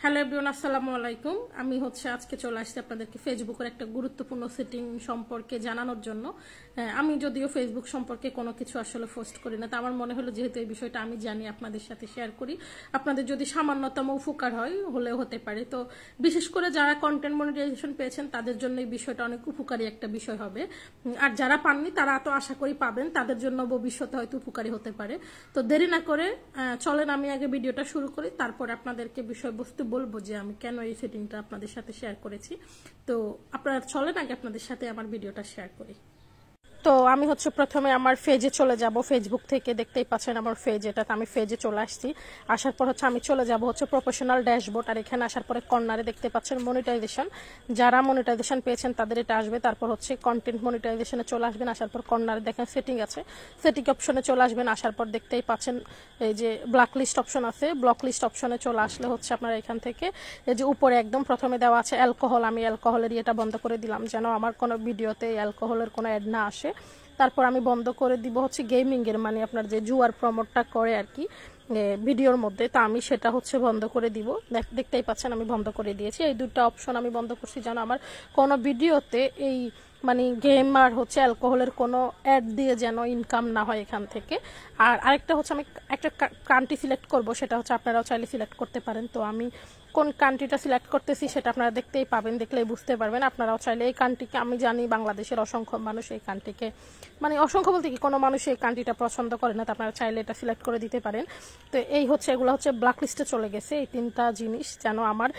Hello everyone, আসসালামু আলাইকুম। আমি আজকে চলে আসছি আপনাদেরকে ফেসবুকের একটা গুরুত্বপূর্ণ সেটিং সম্পর্কে জানানোর জন্য। আমি যদিও ফেসবুক সম্পর্কে কোনো কিছু আসলে পোস্ট করি না, তা আমার মনে হলো যেহেতু এই বিষয়টা আমি জানি আপনাদের সাথে শেয়ার করি, আপনাদের যদি সামান্যতম উপকার হয় হলেও হতে পারে। তো বিশেষ করে যারা কন্টেন্ট মনিটাইজেশন পেয়েছেন তাদের জন্য এই বিষয়টা অনেক উপকারী একটা বিষয় হবে, আর যারা পাননি তারা তো আশা করি পাবেন, তাদের জন্য ভবিষ্যতে হয়তো উপকারী হতে পারে। তো দেরি না করে চলেন আমি আগে ভিডিওটা শুরু করি, তারপর আপনাদেরকে বিষয়বস্তু বলবো যে আমি কেন এই সেটিংটা আপনাদের সাথে শেয়ার করেছি। তো আপনারা চলেন আগে আপনাদের সাথে আমার ভিডিওটা শেয়ার করি। তো আমি প্রথমে আমার পেজে চলে যাব। ফেসবুক থেকে দেখতেই পাচ্ছেন আমার পেজ, এটাতে আমি পেজে চলে আসছি। আসার পর আমি চলে যাব প্রফেশনাল ড্যাশবোর্ড, আর এখানে আসার পরে কর্নারে দেখতে পাচ্ছেন মনিটাইজেশন। যারা মনিটাইজেশন পেয়েছেন তাদের এটা আসবে। তারপর কন্টেন্ট মনিটাইজেশনে চলে আসবেন। আসার পর কর্নারে দেখেন সেটিং আছে, সেটিং অপশনে চলে আসবেন। আসার পর দেখতেই পাচ্ছেন এই যে ব্লক লিস্ট অপশন আছে, ব্লক লিস্ট অপশনে চলে আসলে আপনারা এখান থেকে এই যে উপরে একদম প্রথমে দেওয়া আছে অ্যালকোহল, আমি অ্যালকোহলের এটা বন্ধ করে দিলাম যেন আমার কোনো ভিডিওতে অ্যালকোহলের কোনো অ্যাড না আসে। তারপর আমি বন্ধ করে দিব গেমিং এর, মানে আপনার যে জুয়ার প্রমোটটা করে আর কি ভিডিওর মধ্যে, তা আমি সেটা বন্ধ করে দিব। দেখতেই পাচ্ছেন আমি বন্ধ করে দিয়েছি। এই দুটো অপশন আমি বন্ধ করছি যেন আমার কোনো ভিডিওতে এই মানে গেম আর অ্যালকোহলের কোনো অ্যাড দিয়ে যেন ইনকাম না হয় এখান থেকে। আর আরেকটা আমি একটা কান্ট্রি সিলেক্ট করব, সেটা আপনারাও চাইলে সিলেক্ট করতে পারেন। তো আমি কোন কান্ট্রিটা সিলেক্ট করতেছি সেটা আপনারা দেখতেই পাবেন, দেখলেই বুঝতে পারবেন। আপনারাও চাইলে এই কান্ট্রিকে, আমি জানি বাংলাদেশের অসংখ্য মানুষ এই কান্ট্রিকে, মানে অসংখ্য বলতে কি কোনো মানুষ এই কান্ট্রিটা পছন্দ করে না, তো আপনারা চাইলে এটা সিলেক্ট করে দিতে পারেন। তো এই এগুলো ব্ল্যাক লিস্টে চলে গেছে এই তিনটা জিনিস, যেন আমার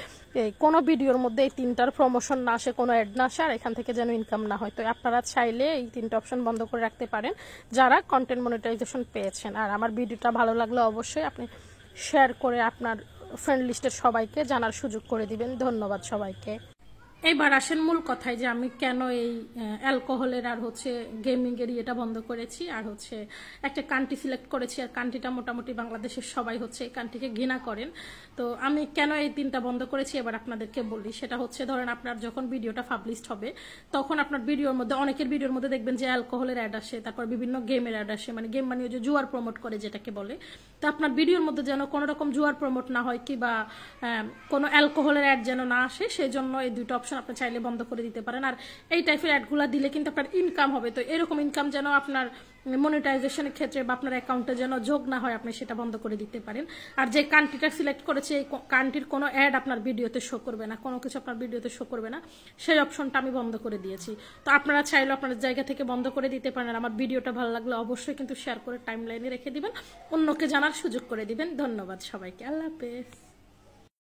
কোনো ভিডিওর মধ্যে এই তিনটার প্রমোশন না আসে, কোনো অ্যাড না আসে, আর এখান থেকে যেন ইনকাম না হয়। তো আপনারা চাইলে এই তিনটা অপশন বন্ধ করে রাখতে পারেন যারা কন্টেন্ট মনিটাইজেশন পেয়েছেন। আর আমার ভিডিওটা ভালো লাগলে অবশ্যই আপনি শেয়ার করে আপনার ফ্রেন্ড লিস্টের সবাইকে জানার সুযোগ করে দিবেন। ধন্যবাদ সবাইকে। এইবার আসেন মূল কথায় যে আমি কেন এই অ্যালকোহলের আর গেমিং এর এটা বন্ধ করেছি, আর একটা কান্ট্রি সিলেক্ট করেছি, আর কান্ট্রিটা মোটামুটি বাংলাদেশের সবাই এই কান্ট্রিকে ঘৃণা করেন। তো আমি কেন এই তিনটা বন্ধ করেছি এবার আপনাদেরকে বলি। সেটা ধরেন আপনার যখন ভিডিওটা পাবলিশড হবে তখন আপনার ভিডিওর মধ্যে, অনেকের ভিডিওর মধ্যে দেখবেন যে অ্যালকোহলের অ্যাড আসে, তারপর বিভিন্ন গেমের অ্যাড আসে, মানে গেম মানে যে জুয়ার প্রমোট করে যেটাকে বলে। তো আপনার ভিডিওর মধ্যে যেন কোনো রকম জুয়ার প্রমোট না হয় কিংবা কোনো অ্যালকোহলের অ্যাড যেন না আসে, সেই জন্য এই দুটো অপশন আপনি চাইলে বন্ধ করে দিতে পারেন। আর এই টাইপের অ্যাডগুলো দিলে কিন্তু আপনার ইনকাম হবে। তো এরকম ইনকাম যেন আপনার মনিটাইজেশনের ক্ষেত্রে বা আপনার অ্যাকাউন্টে যেন যোগ না হয়, আপনি সেটা বন্ধ করে দিতে পারেন। আর যে কান্ট্রিটা সিলেক্ট করেছে এই কান্ট্রির কোনো অ্যাড আপনার ভিডিওতে শো করবে না, কোনো কিছু আপনার ভিডিওতে শো করবে না, সেই অপশনটা আমি বন্ধ করে দিয়েছি। তো আপনারা চাইলে আপনার জায়গা থেকে বন্ধ করে দিতে পারেন। আমার ভিডিওটা ভালো লাগলে অবশ্যই কিন্তু শেয়ার করে টাইমলাইনে রেখে দিবেন, অন্যকে জানার সুযোগ করে দিবেন। ধন্যবাদ সবাইকে, আল্লাহ হাফেজ।